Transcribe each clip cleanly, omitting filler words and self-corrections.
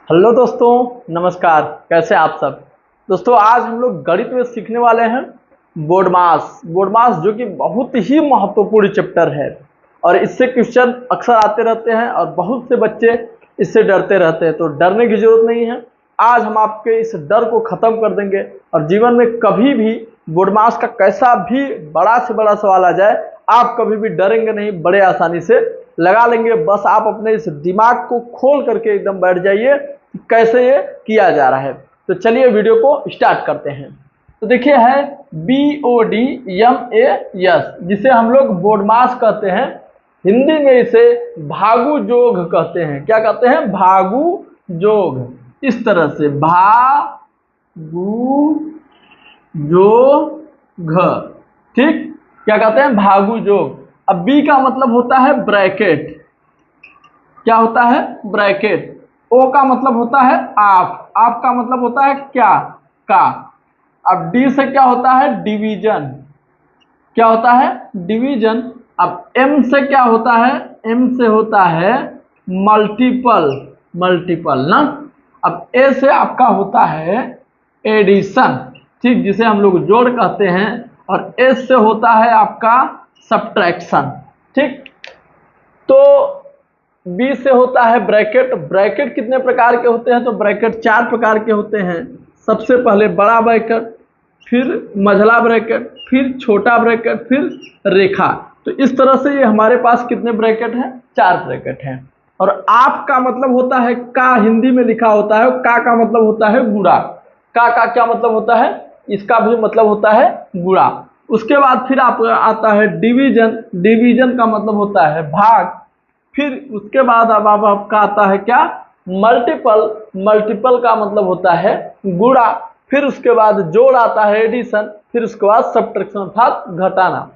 Hello दोस्तों, नमस्कार। कैसे आप सब दोस्तों? आज हम लोग गणित में सीखने वाले हैं बोर्डमास जो कि बहुत ही महत्वपूर्ण चैप्टर है और इससे क्वेश्चन अक्सर आते रहते हैं और बहुत से बच्चे इससे डरते रहते हैं। तो डरने की जरूरत नहीं है। आज हम आपके इस डर को खत्म कर देंगे और जीवन में कभी भी बोर्डमास का कैसा भी बड़ा से बड़ा सवाल आ जाए, आप कभी भी डरेंगे नहीं, बड़े आसानी से लगा लेंगे। बस आप अपने इस दिमाग को खोल करके एकदम बैठ जाइए कि कैसे ये किया जा रहा है। तो चलिए वीडियो को स्टार्ट करते हैं। तो देखिए है BODMAS, जिसे हम लोग बोर्डमास कहते हैं। हिंदी में इसे भागु जोग कहते हैं। क्या कहते हैं? भागु जोग। इस तरह से भागु जोग, ठीक। क्या कहते हैं? भागु जोग। अब बी का मतलब होता है ब्रैकेट। क्या होता है? ब्रैकेट। ओ का मतलब होता है आप का मतलब होता है क्या? का। अब डी से क्या होता है? डिवीजन। क्या होता है? डिवीजन। अब एम से क्या होता है? एम से होता है मल्टीपल ना। अब ए से आपका होता है एडिशन, ठीक, जिसे हम लोग जोड़ कहते हैं। और एस से होता है आपका सब्ट्रैक्शन, ठीक। तो बी से होता है ब्रैकेट। ब्रैकेट कितने प्रकार के होते हैं? तो ब्रैकेट 4 प्रकार के होते हैं। सबसे पहले बड़ा ब्रैकेट, फिर मझला ब्रैकेट, फिर छोटा ब्रैकेट, फिर रेखा। तो इस तरह से ये हमारे पास कितने ब्रैकेट हैं? 4 ब्रैकेट हैं। और आप का मतलब होता है का, हिंदी में लिखा होता है। का मतलब होता है गुणा। का क्या मतलब होता है? इसका भी मतलब होता है गुणा। उसके बाद फिर आप आता है डिवीजन। डिवीजन का मतलब होता है भाग। फिर उसके बाद अब आपका आता है क्या? मल्टीपल। मल्टीपल का मतलब होता है गुणा। फिर उसके बाद जोड़ आता है एडिशन। फिर उसके बाद सब्ट्रैक्शन अर्थात घटाना।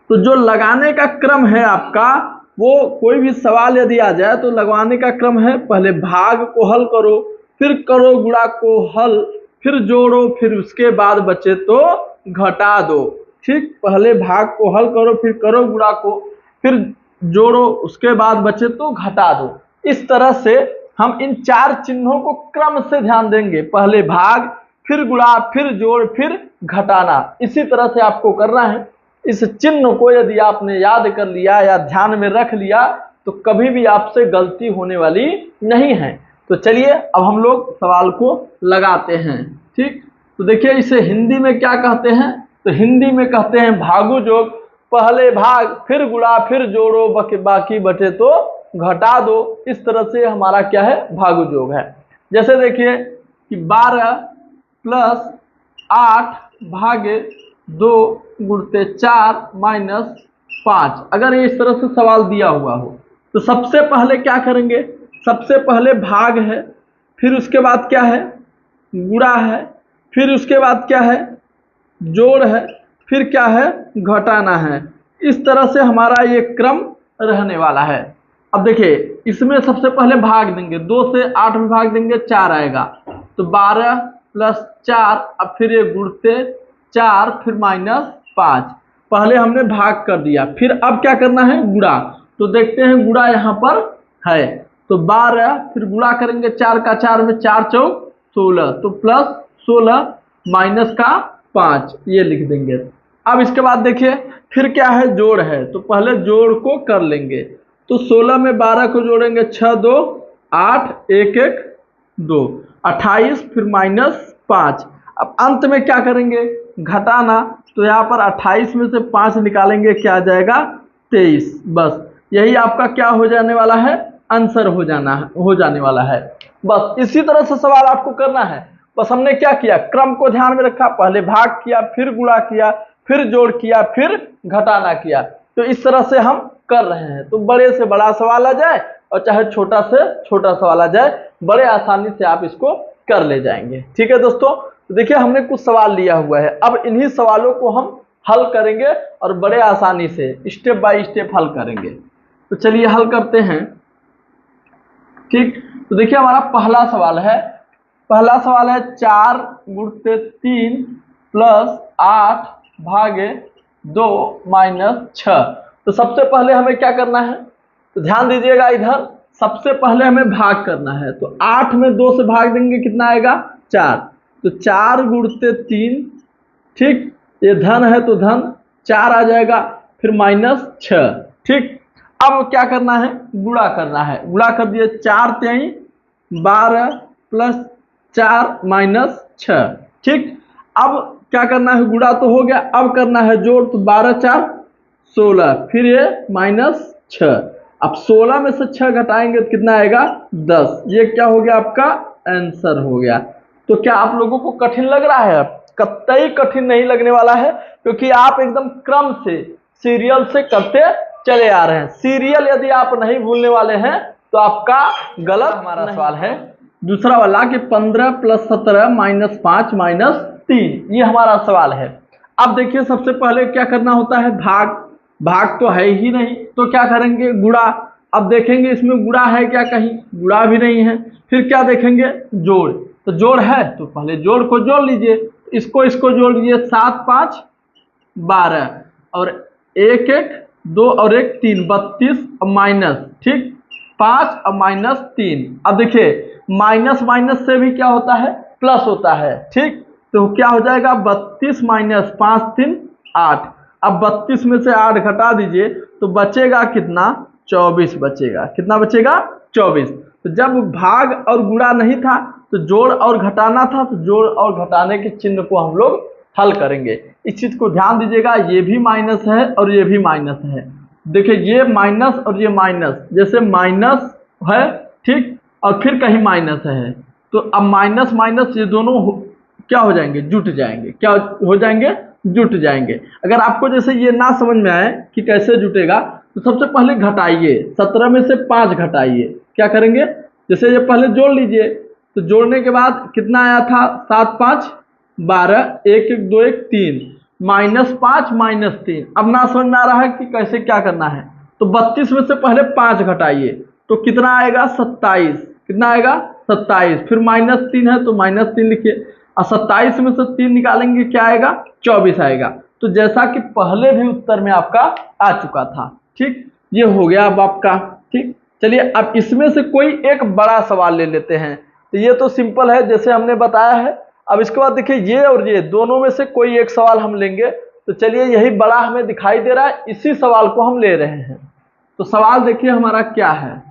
तो जो लगाने का क्रम है आपका, वो कोई भी सवाल यदि आ जाए तो लगाने का क्रम है, पहले भाग को हल करो, फिर करो गुणा को हल, फिर जोड़ो, फिर उसके बाद बचे तो घटा दो, ठीक। पहले भाग को हल करो, फिर करो गुणा को, फिर जोड़ो, उसके बाद बचे तो घटा दो। इस तरह से हम इन 4 चिन्हों को क्रम से ध्यान देंगे। पहले भाग, फिर गुणा, फिर जोड़, फिर घटाना। इसी तरह से आपको करना है। इस चिन्ह को यदि आपने याद कर लिया या ध्यान में रख लिया तो कभी भी आपसे गलती होने वाली नहीं है। तो चलिए अब हम लोग सवाल को लगाते हैं, ठीक। तो देखिए इसे हिंदी में क्या कहते हैं? तो हिंदी में कहते हैं भागु जोग। पहले भाग, फिर गुणा, फिर जोड़ो, बाकी बचे तो घटा दो। इस तरह से हमारा क्या है? भागु जोग है। जैसे देखिए कि 12 प्लस 8 भागे 2 गुणते 4 माइनस 5, अगर ये इस तरह से सवाल दिया हुआ हो तो सबसे पहले क्या करेंगे? सबसे पहले भाग है, फिर उसके बाद क्या है? गुणा है, फिर उसके बाद क्या है? जोड़ है, फिर क्या है? घटाना है। इस तरह से हमारा ये क्रम रहने वाला है। अब देखिए इसमें सबसे पहले भाग देंगे, 2 से 8 में भाग देंगे 4 आएगा, तो 12 प्लस 4, अब फिर ये गुणते 4, फिर माइनस 5। पहले हमने भाग कर दिया, फिर अब क्या करना है? गुणा। तो देखते हैं गुणा यहाँ पर है, तो 12 फिर गुणा करेंगे 4 का 4 में 4 चौक 16, तो प्लस 16 माइनस का 5, ये लिख देंगे। अब इसके बाद देखिए फिर क्या है? जोड़ है, तो पहले जोड़ को कर लेंगे। तो 16 में 12 को जोड़ेंगे, 6 2 8, 1 1 2, 28, फिर माइनस 5। अब अंत में क्या करेंगे? घटाना। तो यहाँ पर 28 में से 5 निकालेंगे, क्या आ जाएगा? 23। बस यही आपका क्या हो जाने वाला है? आंसर हो जाने वाला है। बस इसी तरह से सवाल आपको करना है। बस हमने क्या किया? क्रम को ध्यान में रखा, पहले भाग किया, फिर गुणा किया, फिर जोड़ किया, फिर घटाना किया। तो इस तरह से हम कर रहे हैं। तो बड़े से बड़ा सवाल आ जाए और चाहे छोटा से छोटा सवाल आ जाए, बड़े आसानी से आप इसको कर ले जाएंगे, ठीक है दोस्तों। तो देखिए हमने कुछ सवाल लिया हुआ है, अब इन्हीं सवालों को हम हल करेंगे और बड़े आसानी से स्टेप बाय स्टेप हल करेंगे। तो चलिए हल करते हैं, ठीक। तो देखिए हमारा पहला सवाल है। पहला सवाल है 4 गुणते 3 प्लस 8 भागे 2 माइनस 6। तो सबसे पहले हमें क्या करना है? तो ध्यान दीजिएगा इधर, सबसे पहले हमें भाग करना है, तो 8 में 2 से भाग देंगे कितना आएगा 4, तो 4 गुणते 3, ठीक, ये धन है तो धन 4 आ जाएगा, फिर -6, ठीक। अब क्या करना है, गुणा करना है, गुणा कर दिए 4 तेई 12 प्लस 4 -6, ठीक। अब क्या करना है, गुणा तो हो गया, अब करना है जोड़, तो 12 4 16, फिर ये -6, अब 16 में से 6 घटाएंगे तो कितना आएगा 10, ये क्या हो गया आपका आंसर हो गया। तो क्या आप लोगों को कठिन लग रहा है? कतई कठिन नहीं लगने वाला है, क्योंकि आप एकदम क्रम से सीरियल से करते चले आ रहे हैं। सीरियल यदि आप नहीं भूलने वाले हैं तो आपका गलत हमारा सवाल है दूसरा वाला कि 15 + 17 -5 -3, ये हमारा सवाल है। अब देखिए सबसे पहले क्या करना होता है, भाग तो है ही नहीं, तो क्या करेंगे गुणा। अब देखेंगे इसमें गुणा है क्या, कहीं गुणा भी नहीं है, फिर क्या देखेंगे जोड़, तो जोड़ है तो पहले जोड़ को जोड़ लीजिए, इसको जोड़ लीजिए, 7 5 12 और 1 1 2 और 1 3 32 और माइनस, ठीक, 5 और -3। अब देखिए माइनस माइनस से भी क्या होता है, प्लस होता है, ठीक, तो क्या हो जाएगा 32 - 5 3 8। अब 32 में से 8 घटा दीजिए तो बचेगा कितना 24 बचेगा, कितना बचेगा 24। तो जब भाग और गुणा नहीं था तो जोड़ और घटाना था, तो जोड़ और घटाने के चिन्ह को हम लोग हल करेंगे। इस चीज को ध्यान दीजिएगा, ये भी माइनस है और ये भी माइनस है, देखिए ये माइनस और ये माइनस, जैसे माइनस है, ठीक, और फिर कहीं माइनस है, तो अब माइनस माइनस ये दोनों क्या हो जाएंगे, जुट जाएंगे, क्या हो जाएंगे, जुट जाएंगे। अगर आपको जैसे ये ना समझ में आए कि कैसे जुटेगा, तो सबसे पहले घटाइए, 17 में से 5 घटाइए, क्या करेंगे, जैसे ये पहले जोड़ लीजिए, तो जोड़ने के बाद कितना आया था 7 5 12 1 1 2 1 3 -5 -3। अब ना समझ में आ रहा है कि कैसे क्या करना है, तो 32 में से पहले 5 घटाइए तो कितना आएगा 27, कितना आएगा 27, फिर -3 है तो -3 लिखिए, और 27 में से 3 निकालेंगे क्या आएगा 24 आएगा। तो जैसा कि पहले भी उत्तर में आपका आ चुका था, ठीक, ये हो गया अब आपका, ठीक। चलिए अब इसमें से कोई एक बड़ा सवाल ले लेते हैं, तो ये तो सिंपल है जैसे हमने बताया है। अब इसके बाद देखिए ये और ये दोनों में से कोई एक सवाल हम लेंगे, तो चलिए यही बड़ा हमें दिखाई दे रहा है, इसी सवाल को हम ले रहे हैं। तो सवाल देखिए हमारा क्या है,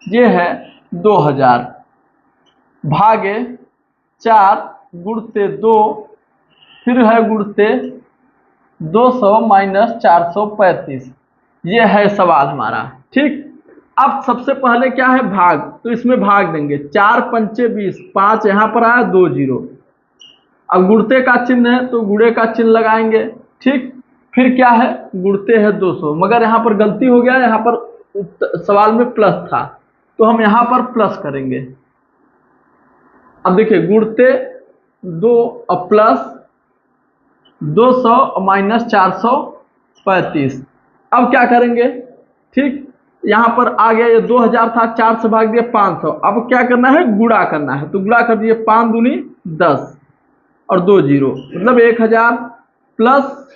ये है 2000 भागे 4 गुणते 2, फिर है गुणते 200 - 435, ये है सवाल हमारा, ठीक। अब सबसे पहले क्या है भाग, तो इसमें भाग देंगे, 4 पंचे 20, 5 यहाँ पर आया 2 0, अब गुणते का चिन्ह है तो गुणे का चिन्ह लगाएंगे, ठीक। फिर क्या है गुणते है 200, मगर यहाँ पर गलती हो गया, यहाँ पर सवाल में प्लस था तो हम यहाँ पर प्लस करेंगे। अब देखिए गुणते 2 और प्लस 200 - 435, अब क्या करेंगे, ठीक, यहाँ पर आ गया, ये 2000 था, 4 से भाग दिया 500, अब क्या करना है गुणा करना है, तो गुणा कर दिए 5 दूनी 10 और 2 0, मतलब 1000 प्लस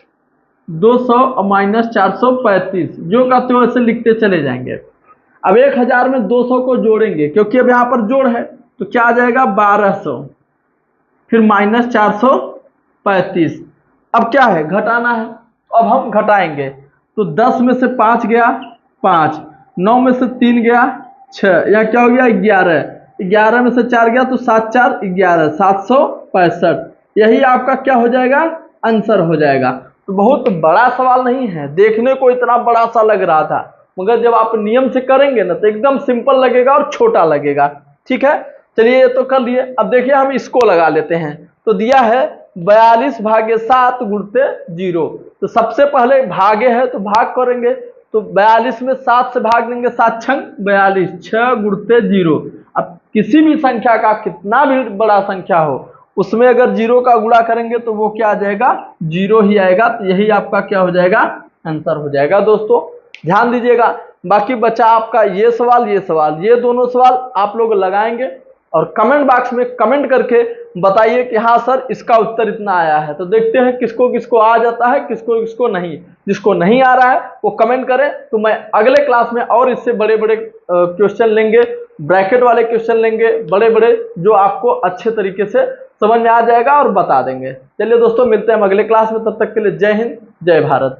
200 और -435, जो का त्यों ऐसे लिखते चले जाएंगे। अब 1000 में 200 को जोड़ेंगे, क्योंकि अब यहाँ पर जोड़ है, तो क्या आ जाएगा 1200, फिर -435। अब क्या है घटाना है, अब हम घटाएंगे, तो 10 में से 5 गया 5, 9 में से 3 गया 6, यहाँ क्या हो गया 11, 11 में से 4 गया तो 7 4 11, 765, यही आपका क्या हो जाएगा आंसर हो जाएगा। तो बहुत बड़ा सवाल नहीं है, देखने को इतना बड़ा सा लग रहा था, मगर जब आप नियम से करेंगे ना तो एकदम सिंपल लगेगा और छोटा लगेगा, ठीक है। चलिए ये तो कर लिए, अब देखिए हम इसको लगा लेते हैं, तो दिया है 42 भागे 7 गुणते 0, तो सबसे पहले भागे है तो भाग करेंगे, तो 42 में 7 से भाग देंगे, 7 छंग 42, 6 गुणते 0। अब किसी भी संख्या का कितना भी बड़ा संख्या हो, उसमें अगर 0 का गुणा करेंगे तो वो क्या आ जाएगा 0 ही आएगा, तो यही आपका क्या हो जाएगा आंसर हो जाएगा। दोस्तों ध्यान दीजिएगा, बाकी बचा आपका ये सवाल, ये दोनों सवाल आप लोग लगाएंगे और कमेंट बॉक्स में कमेंट करके बताइए कि हाँ सर इसका उत्तर इतना आया है। तो देखते हैं किसको किसको आ जाता है, किसको किसको नहीं। जिसको नहीं आ रहा है वो कमेंट करें, तो मैं अगले क्लास में और इससे बड़े बड़े क्वेश्चन लेंगे, ब्रैकेट वाले क्वेश्चन लेंगे बड़े बड़े, जो आपको अच्छे तरीके से समझ में आ जाएगा और बता देंगे। चलिए दोस्तों, मिलते हैं हम अगले क्लास में, तब तक के लिए जय हिंद जय भारत।